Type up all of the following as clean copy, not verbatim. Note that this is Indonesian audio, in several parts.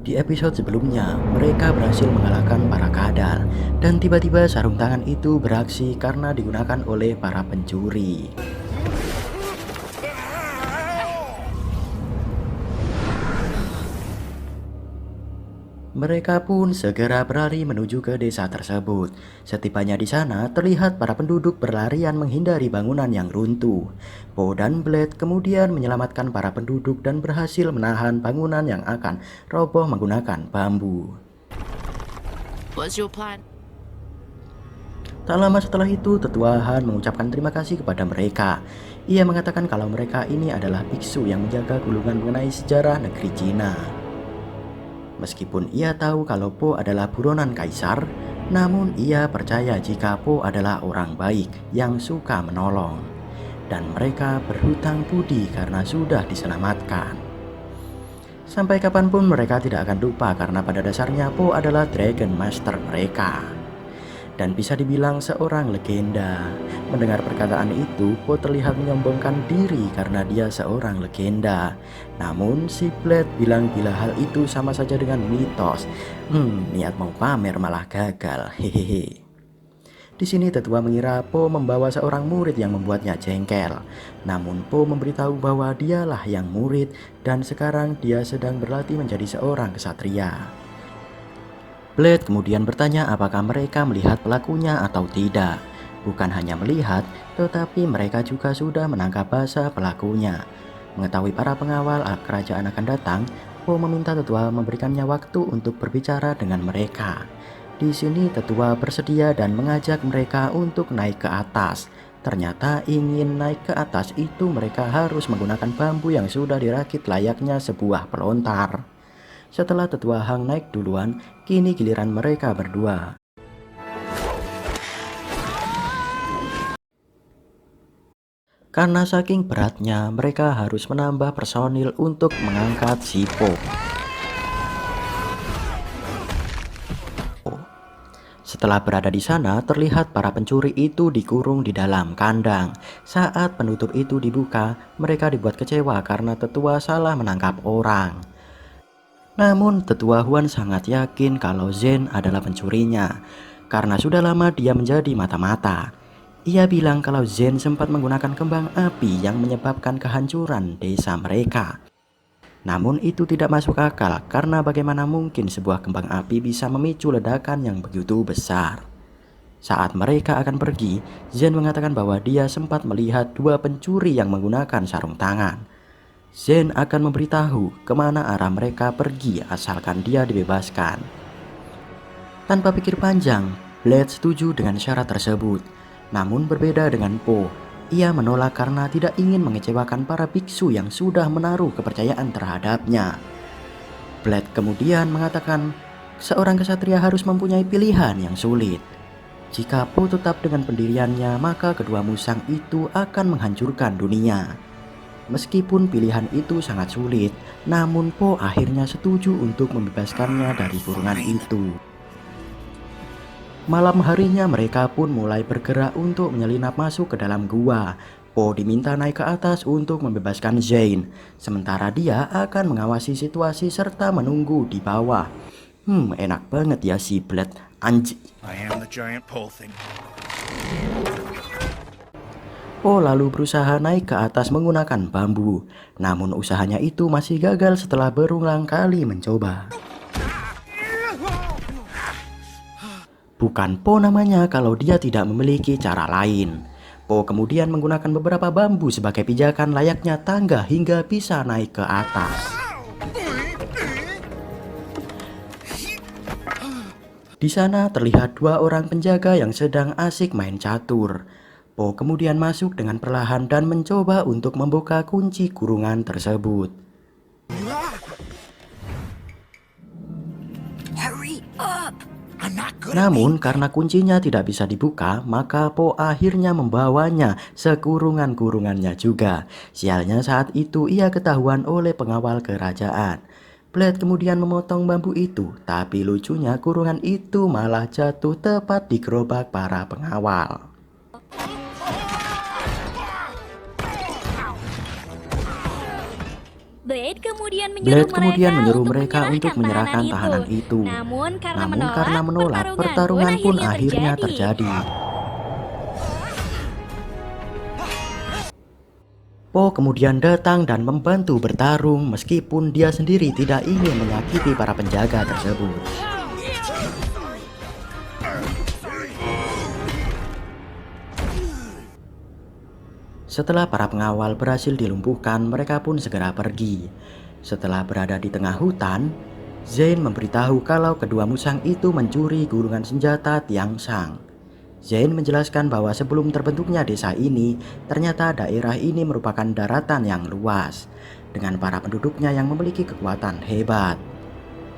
Di episode sebelumnya, mereka berhasil mengalahkan para kadal, dan tiba-tiba sarung tangan itu beraksi karena digunakan oleh para pencuri. Mereka pun segera berlari menuju ke desa tersebut. Setibanya di sana, terlihat para penduduk berlarian menghindari bangunan yang runtuh. Po dan Blade kemudian menyelamatkan para penduduk dan berhasil menahan bangunan yang akan roboh menggunakan bambu. What's your plan? Tak lama setelah itu, Tetua Han mengucapkan terima kasih kepada mereka. Ia mengatakan kalau mereka ini adalah biksu yang menjaga gulungan mengenai sejarah negeri Cina. Meskipun ia tahu kalau Po adalah buronan kaisar, namun ia percaya jika Po adalah orang baik yang suka menolong. Dan mereka berhutang budi karena sudah diselamatkan. Sampai kapanpun mereka tidak akan lupa karena pada dasarnya Po adalah Dragon Master mereka. Dan bisa dibilang seorang legenda. Mendengar perkataan itu, Po terlihat menyombongkan diri karena dia seorang legenda. Namun si Blade bilang bila hal itu sama saja dengan mitos. Niat mau pamer malah gagal. Hehehe. Di sini tetua mengira Po membawa seorang murid yang membuatnya jengkel. Namun Po memberitahu bahwa dialah yang murid dan sekarang dia sedang berlatih menjadi seorang kesatria. Blade kemudian bertanya apakah mereka melihat pelakunya atau tidak. Bukan hanya melihat, tetapi mereka juga sudah menangkap basah pelakunya. Mengetahui para pengawal kerajaan akan datang, Po meminta tetua memberikannya waktu untuk berbicara dengan mereka. Di sini tetua bersedia dan mengajak mereka untuk naik ke atas. Ternyata ingin naik ke atas itu mereka harus menggunakan bambu yang sudah dirakit layaknya sebuah pelontar. Setelah tetua Hang naik duluan, kini giliran mereka berdua. Karena saking beratnya, mereka harus menambah personil untuk mengangkat si Po. Setelah berada di sana, terlihat para pencuri itu dikurung di dalam kandang. Saat penutup itu dibuka, mereka dibuat kecewa karena tetua salah menangkap orang. Namun tetua Huan sangat yakin kalau Zen adalah pencurinya, karena sudah lama dia menjadi mata-mata. Ia bilang kalau Zen sempat menggunakan kembang api yang menyebabkan kehancuran desa mereka. Namun itu tidak masuk akal karena bagaimana mungkin sebuah kembang api bisa memicu ledakan yang begitu besar. Saat mereka akan pergi, Zen mengatakan bahwa dia sempat melihat dua pencuri yang menggunakan sarung tangan. Zen akan memberitahu kemana arah mereka pergi asalkan dia dibebaskan. Tanpa pikir panjang, Blade setuju dengan syarat tersebut. Namun berbeda dengan Po, ia menolak karena tidak ingin mengecewakan para biksu yang sudah menaruh kepercayaan terhadapnya. Blade kemudian mengatakan seorang kesatria harus mempunyai pilihan yang sulit. Jika Po tetap dengan pendiriannya, maka kedua musang itu akan menghancurkan dunia. Meskipun pilihan itu sangat sulit, namun Po akhirnya setuju untuk membebaskannya dari kurungan itu. Malam harinya mereka pun mulai bergerak untuk menyelinap masuk ke dalam gua. Po diminta naik ke atas untuk membebaskan Zane, sementara dia akan mengawasi situasi serta menunggu di bawah. Enak banget ya si Blade, anjing. I am the giant pole thing. Po lalu berusaha naik ke atas menggunakan bambu. Namun usahanya itu masih gagal setelah berulang kali mencoba. Bukan Po namanya kalau dia tidak memiliki cara lain. Po kemudian menggunakan beberapa bambu sebagai pijakan layaknya tangga hingga bisa naik ke atas. Di sana terlihat dua orang penjaga yang sedang asik main catur. Po kemudian masuk dengan perlahan dan mencoba untuk membuka kunci kurungan tersebut. Hurry up! I'm not good Namun karena kuncinya tidak bisa dibuka, maka Po akhirnya membawanya sekurungan-kurungannya juga. Sialnya saat itu ia ketahuan oleh pengawal kerajaan. Blade kemudian memotong bambu itu, tapi lucunya kurungan itu malah jatuh tepat di gerobak para pengawal. Blade kemudian Blade kemudian menyuruh mereka untuk menyerahkan tahanan itu. Namun Karena menolak, pertarungan pun akhirnya terjadi. Po kemudian datang dan membantu bertarung meskipun dia sendiri tidak ingin menyakiti para penjaga tersebut. Setelah para pengawal berhasil dilumpuhkan, mereka pun segera pergi. Setelah berada di tengah hutan, Zane memberitahu kalau kedua musang itu mencuri gulungan senjata Tiang Sang. Zane menjelaskan bahwa sebelum terbentuknya desa ini, ternyata daerah ini merupakan daratan yang luas, dengan para penduduknya yang memiliki kekuatan hebat.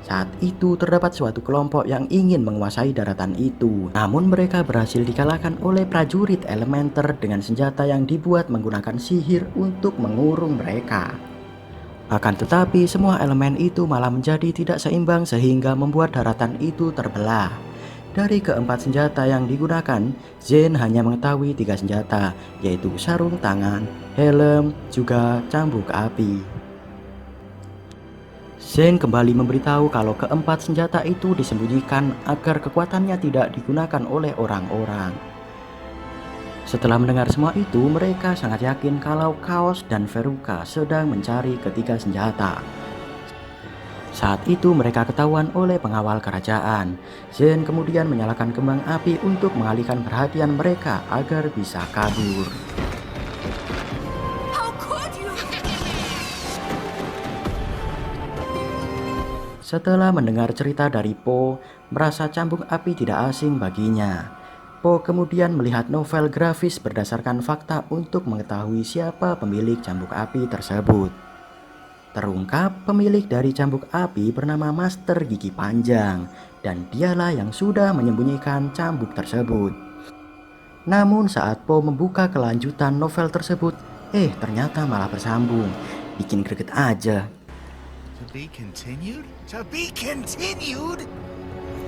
Saat itu terdapat suatu kelompok yang ingin menguasai daratan itu, namun mereka berhasil dikalahkan oleh prajurit Elementer dengan senjata yang dibuat menggunakan sihir untuk mengurung mereka. Akan tetapi semua elemen itu malah menjadi tidak seimbang sehingga membuat daratan itu terbelah. Dari keempat senjata yang digunakan, Zane hanya mengetahui 3 senjata, yaitu sarung tangan, helm, juga cambuk api. Zane kembali memberitahu kalau keempat senjata itu disembunyikan agar kekuatannya tidak digunakan oleh orang-orang. Setelah mendengar semua itu, mereka sangat yakin kalau Chaos dan Veruca sedang mencari ketiga senjata. Saat itu mereka ketahuan oleh pengawal kerajaan. Zane kemudian menyalakan kembang api untuk mengalihkan perhatian mereka agar bisa kabur. How could you? Setelah mendengar cerita dari Po, merasa cambuk api tidak asing baginya. Po kemudian melihat novel grafis berdasarkan fakta untuk mengetahui siapa pemilik cambuk api tersebut. Terungkap pemilik dari cambuk api bernama Master Gigi Panjang, dan dialah yang sudah menyembunyikan cambuk tersebut. Namun saat Po membuka kelanjutan novel tersebut, ternyata malah bersambung. Bikin greget aja. To be continued? To be continued?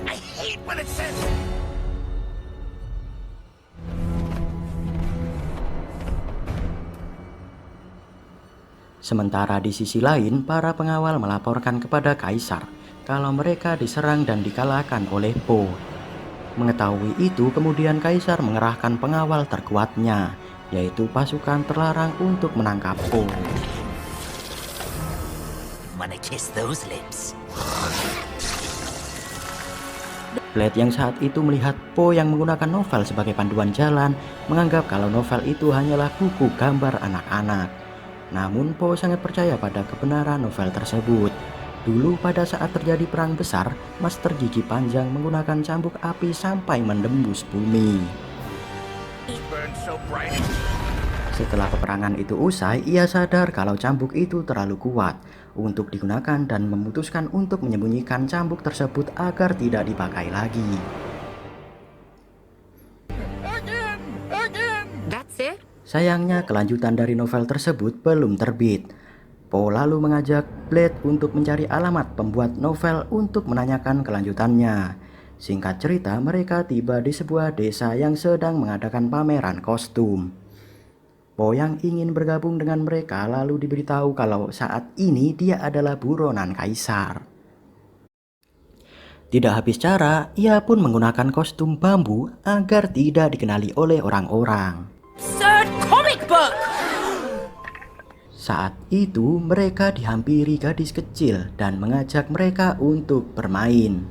I hate when it says... Sementara di sisi lain, para pengawal melaporkan kepada Kaisar kalau mereka diserang dan dikalahkan oleh Po. Mengetahui itu, kemudian Kaisar mengerahkan pengawal terkuatnya, yaitu pasukan terlarang untuk menangkap Po. Wanna kiss those lips? Blade yang saat itu melihat Po yang menggunakan novel sebagai panduan jalan, menganggap kalau novel itu hanyalah buku gambar anak-anak. Namun Po sangat percaya pada kebenaran novel tersebut. Dulu pada saat terjadi perang besar, Master Gigi Panjang menggunakan cambuk api sampai menembus bumi. burn so bright. Setelah peperangan itu usai, ia sadar kalau cambuk itu terlalu kuat untuk digunakan dan memutuskan untuk menyembunyikan cambuk tersebut agar tidak dipakai lagi. That's it? Sayangnya kelanjutan dari novel tersebut belum terbit. Po lalu mengajak Blade untuk mencari alamat pembuat novel untuk menanyakan kelanjutannya. Singkat cerita, mereka tiba di sebuah desa yang sedang mengadakan pameran kostum. Po yang ingin bergabung dengan mereka lalu diberitahu kalau saat ini dia adalah buronan Kaisar. Tidak habis cara, ia pun menggunakan kostum bambu agar tidak dikenali oleh orang-orang. Third comic book! Saat itu mereka dihampiri gadis kecil dan mengajak mereka untuk bermain.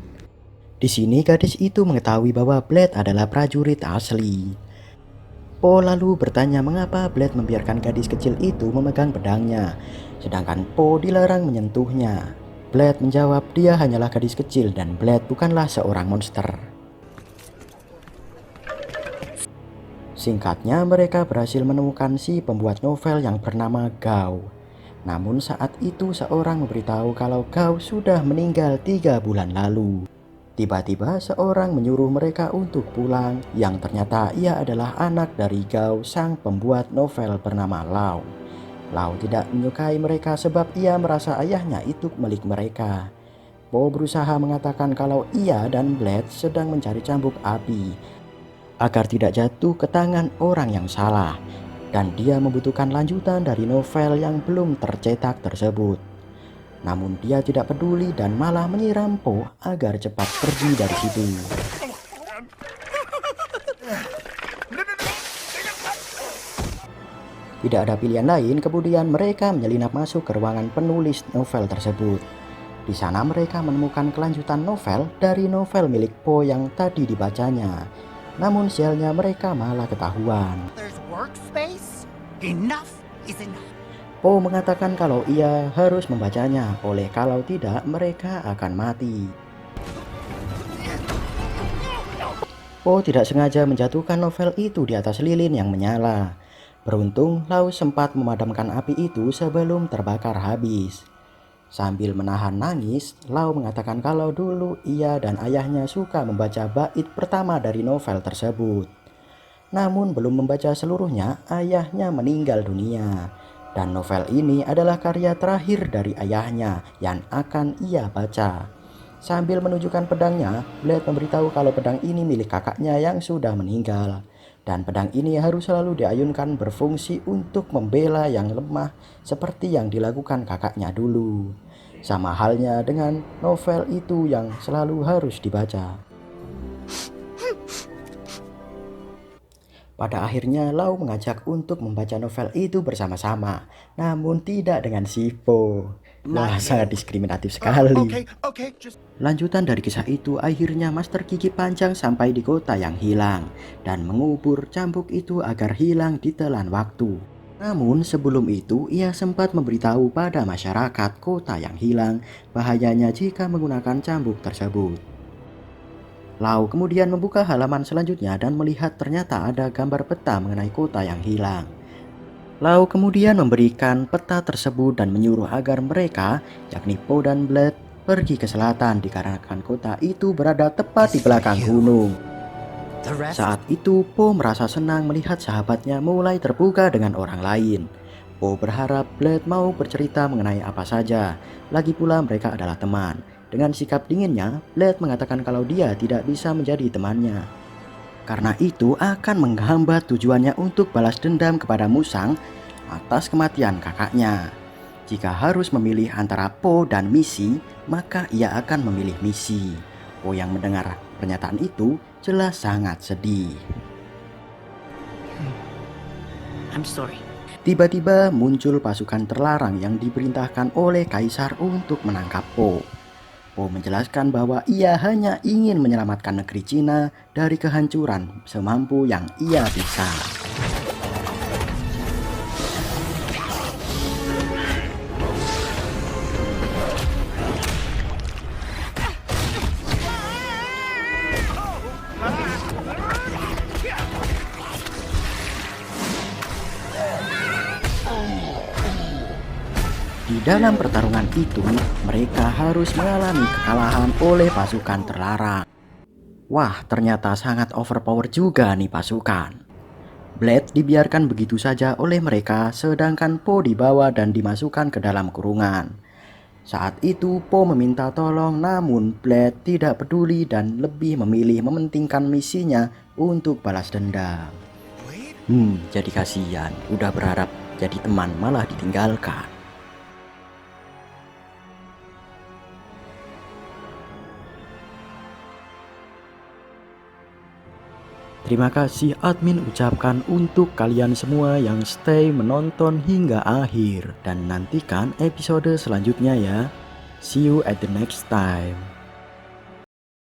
Di sini gadis itu mengetahui bahwa Blade adalah prajurit asli. Po lalu bertanya mengapa Blade membiarkan gadis kecil itu memegang pedangnya, sedangkan Po dilarang menyentuhnya. Blade menjawab dia hanyalah gadis kecil dan Blade bukanlah seorang monster. Singkatnya, mereka berhasil menemukan si pembuat novel yang bernama Gao. Namun saat itu seorang memberitahu kalau Gao sudah meninggal 3 bulan lalu. Tiba-tiba seorang menyuruh mereka untuk pulang, yang ternyata ia adalah anak dari Gao, sang pembuat novel bernama Lau. Lau tidak menyukai mereka sebab ia merasa ayahnya itu milik mereka. Po berusaha mengatakan kalau ia dan Blade sedang mencari cambuk api agar tidak jatuh ke tangan orang yang salah, dan dia membutuhkan lanjutan dari novel yang belum tercetak tersebut. Namun dia tidak peduli dan malah menyiram Po agar cepat pergi dari situ. Tidak ada pilihan lain, kemudian mereka menyelinap masuk ke ruangan penulis novel tersebut. Di sana mereka menemukan kelanjutan novel dari novel milik Po yang tadi dibacanya. Namun sialnya mereka malah ketahuan. There's workspace? Enough is enough. Po mengatakan kalau ia harus membacanya, oleh kalau tidak mereka akan mati. Po tidak sengaja menjatuhkan novel itu di atas lilin yang menyala. Beruntung, Lau sempat memadamkan api itu sebelum terbakar habis. Sambil menahan nangis, Lau mengatakan kalau dulu ia dan ayahnya suka membaca bait pertama dari novel tersebut. Namun belum membaca seluruhnya, ayahnya meninggal dunia. Dan novel ini adalah karya terakhir dari ayahnya yang akan ia baca. Sambil menunjukkan pedangnya, Blade memberitahu kalau pedang ini milik kakaknya yang sudah meninggal. Dan pedang ini harus selalu diayunkan berfungsi untuk membela yang lemah seperti yang dilakukan kakaknya dulu. Sama halnya dengan novel itu yang selalu harus dibaca. Pada akhirnya Lau mengajak untuk membaca novel itu bersama-sama, namun tidak dengan si Po. Wah, sangat diskriminatif sekali. Okay, just Lanjutan dari kisah itu, akhirnya Master Gigi Panjang sampai di kota yang hilang dan mengubur cambuk itu agar hilang ditelan waktu. Namun sebelum itu, ia sempat memberitahu pada masyarakat kota yang hilang bahayanya jika menggunakan cambuk tersebut. Lau kemudian membuka halaman selanjutnya dan melihat ternyata ada gambar peta mengenai kota yang hilang. Lau kemudian memberikan peta tersebut dan menyuruh agar mereka, yakni Po dan Blade, pergi ke selatan dikarenakan kota itu berada tepat di belakang gunung. The rest Saat itu Po merasa senang melihat sahabatnya mulai terbuka dengan orang lain. Po berharap Blade mau bercerita mengenai apa saja, lagi pula mereka adalah teman. Dengan sikap dinginnya, Blade mengatakan kalau dia tidak bisa menjadi temannya. Karena itu akan menghambat tujuannya untuk balas dendam kepada Musang atas kematian kakaknya. Jika harus memilih antara Po dan misi, maka ia akan memilih misi. Po yang mendengar pernyataan itu jelas sangat sedih. I'm sorry. Tiba-tiba muncul pasukan terlarang yang diperintahkan oleh Kaisar untuk menangkap Po. Po menjelaskan bahwa ia hanya ingin menyelamatkan negeri Cina dari kehancuran semampu yang ia bisa. Di dalam pertarungan itu, mereka harus mengalami kekalahan oleh pasukan terlarang. Wah, ternyata sangat overpower juga nih pasukan. Blade dibiarkan begitu saja oleh mereka, sedangkan Po dibawa dan dimasukkan ke dalam kurungan. Saat itu Po meminta tolong, namun Blade tidak peduli dan lebih memilih mementingkan misinya untuk balas dendam. Jadi kasihan, udah berharap jadi teman malah ditinggalkan. Terima kasih admin ucapkan untuk kalian semua yang stay menonton hingga akhir. Dan nantikan episode selanjutnya ya. See you at the next time.